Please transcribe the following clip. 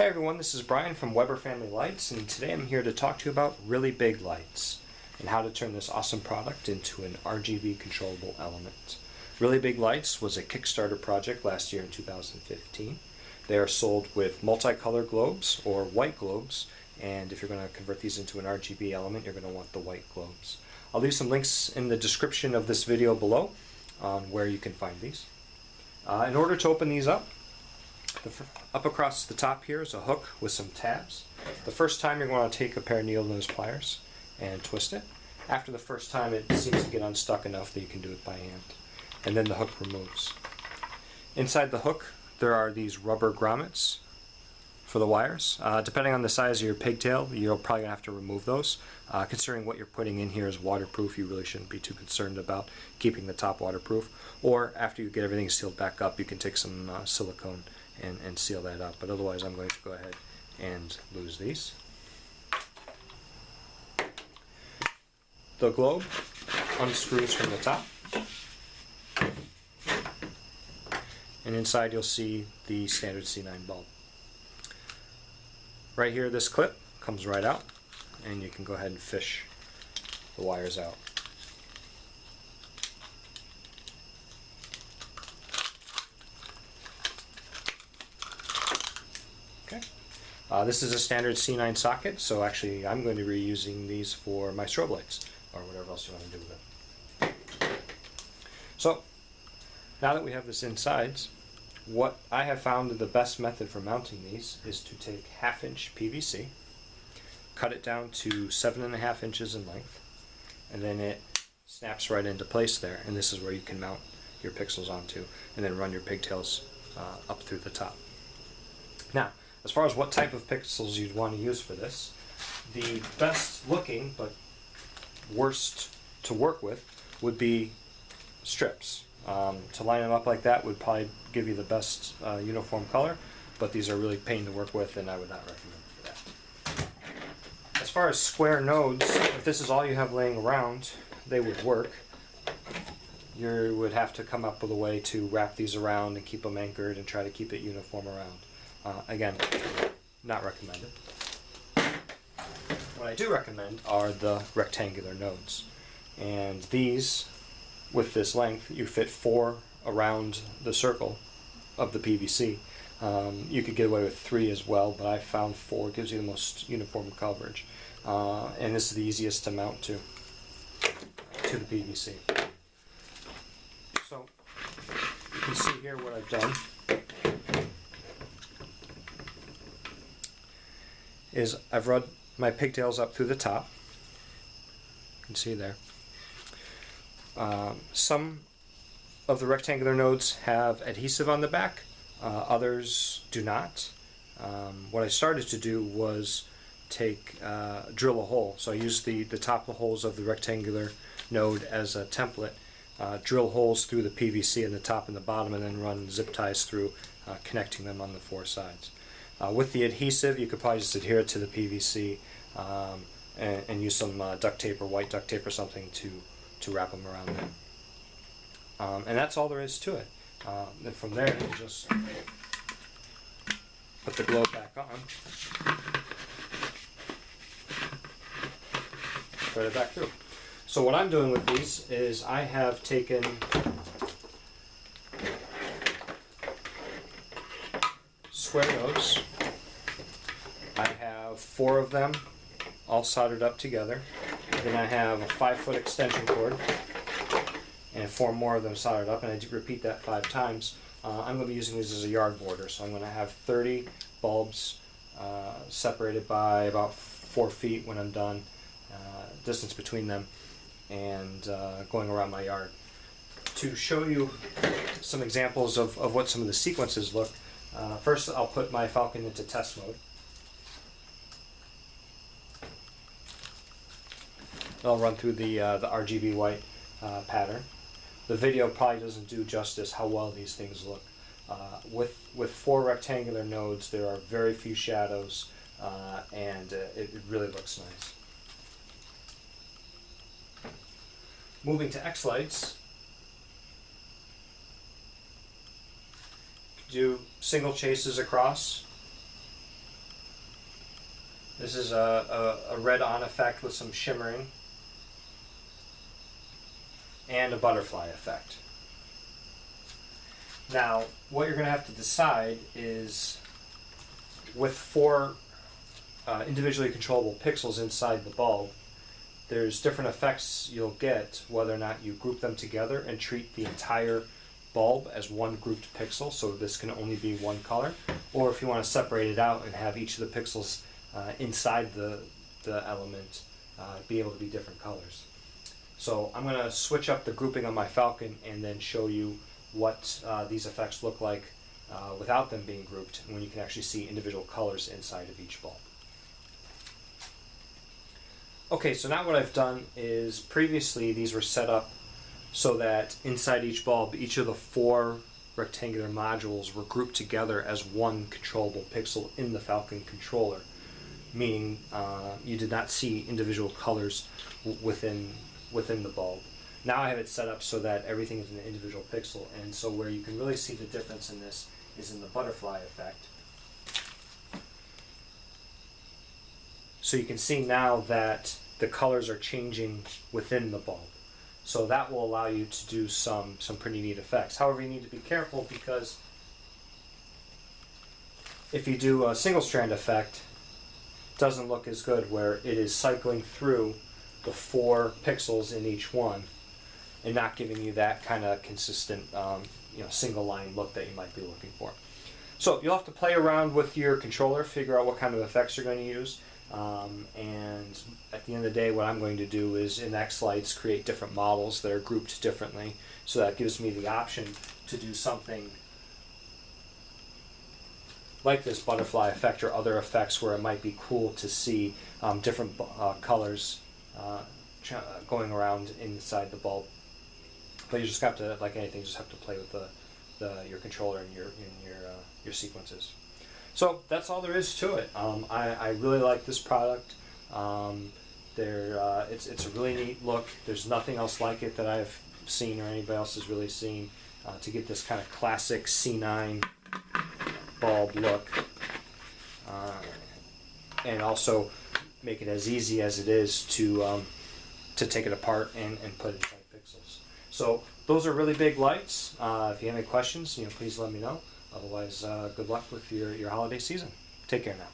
Hey everyone, this is Brian from Weber Family Lights, and today I'm here to talk to you about really big lights and how to turn this awesome product into an RGB controllable element. Really Big Lights was a Kickstarter project last year in 2015. They are sold with multicolor globes or white globes, and if you're going to convert these into an RGB element, you're going to want the white globes. I'll leave some links in the description of this video below on where you can find these. In order to open these up across the top here is a hook with some tabs. The first time you're going to take a pair of needle nose pliers and twist it. After the first time it seems to get unstuck enough that you can do it by hand. And then the hook removes. Inside the hook there are these rubber grommets for the wires. Depending on the size of your pigtail, you're probably going to have to remove those. Considering what you're putting in here is waterproof, you really shouldn't be too concerned about keeping the top waterproof. Or after you get everything sealed back up, you can take some silicone and seal that up. But otherwise I'm going to go ahead and lose these. The globe unscrews from the top. And inside you'll see the standard C9 bulb. Right here, this clip comes right out, and you can go ahead and fish the wires out. Okay. This is a standard C9 socket, so actually I'm going to be reusing these for my strobe lights, or whatever else you want to do with it. So, now that we have this inside, what I have found the best method for mounting these is to take 1/2 inch PVC, cut it down to 7.5 inches in length, and then it snaps right into place there, and this is where you can mount your pixels onto, and then run your pigtails up through the top. Now, as far as what type of pixels you'd want to use for this, the best looking but worst to work with would be strips. To line them up like that would probably give you the best uniform color, but these are really pain to work with and I would not recommend for that. As far as square nodes, if this is all you have laying around, they would work. You would have to come up with a way to wrap these around and keep them anchored and try to keep it uniform around. Again, not recommended. What I do recommend are the rectangular nodes, and these, with this length, you fit 4 around the circle of the PVC. You could get away with 3 as well, but I found 4 gives you the most uniform coverage. And this is the easiest to mount to the PVC. So, you can see here what I've done is I've run my pigtails up through the top. You can see there. Some of the rectangular nodes have adhesive on the back, others do not. What I started to do was drill a hole. So I used the top holes of the rectangular node as a template, drill holes through the PVC in the top and the bottom, and then run zip ties through, connecting them on the 4 sides. With the adhesive, you could probably just adhere it to the PVC and use some duct tape or white duct tape or something to wrap them around there. And that's all there is to it. And from there, you just put the globe back on, thread it back through. So what I'm doing with these is I have taken square nodes. I have 4 of them all soldered up together. Then I have a 5-foot extension cord and 4 more of them soldered up, and I repeat that 5 times. I'm going to be using these as a yard border, so I'm going to have 30 bulbs separated by about 4 feet when I'm done, distance between them, and going around my yard. To show you some examples of what some of the sequences look, first I'll put my Falcon into test mode. I'll run through the RGB white pattern. The video probably doesn't do justice how well these things look. With 4 rectangular nodes, there are very few shadows, and it really looks nice. Moving to X lights, do single chases across This is a red on effect with some shimmering, and a butterfly effect. Now, what you're going to have to decide is, with 4 individually controllable pixels inside the bulb, there's different effects you'll get whether or not you group them together and treat the entire bulb as one grouped pixel, so this can only be one color, or if you want to separate it out and have each of the pixels inside the element be able to be different colors. So I'm going to switch up the grouping on my Falcon and then show you what these effects look like without them being grouped, when you can actually see individual colors inside of each bulb. Okay, so now what I've done is, previously these were set up so that inside each bulb, each of the 4 rectangular modules were grouped together as one controllable pixel in the Falcon controller, meaning you did not see individual colors within the bulb. Now I have it set up so that everything is an individual pixel, and so where you can really see the difference in this is in the butterfly effect. So you can see now that the colors are changing within the bulb. So that will allow you to do some pretty neat effects. However, you need to be careful, because if you do a single strand effect, it doesn't look as good, where it is cycling through the 4 pixels in each one and not giving you that kind of consistent single line look that you might be looking for. So you'll have to play around with your controller, figure out what kind of effects you're going to use. And at the end of the day, what I'm going to do is, in X-Lights, create different models that are grouped differently, so that gives me the option to do something like this butterfly effect or other effects where it might be cool to see different colors going around inside the bulb. But you just have to, like anything, just have to play with your controller and your sequences. So that's all there is to it. I really like this product. It's a really neat look. There's nothing else like it that I've seen or anybody else has really seen to get this kind of classic C9 bulb look, and also make it as easy as it is to take it apart and put inside pixels. So those are really big lights. If you have any questions, please let me know. Otherwise, good luck with your holiday season. Take care now.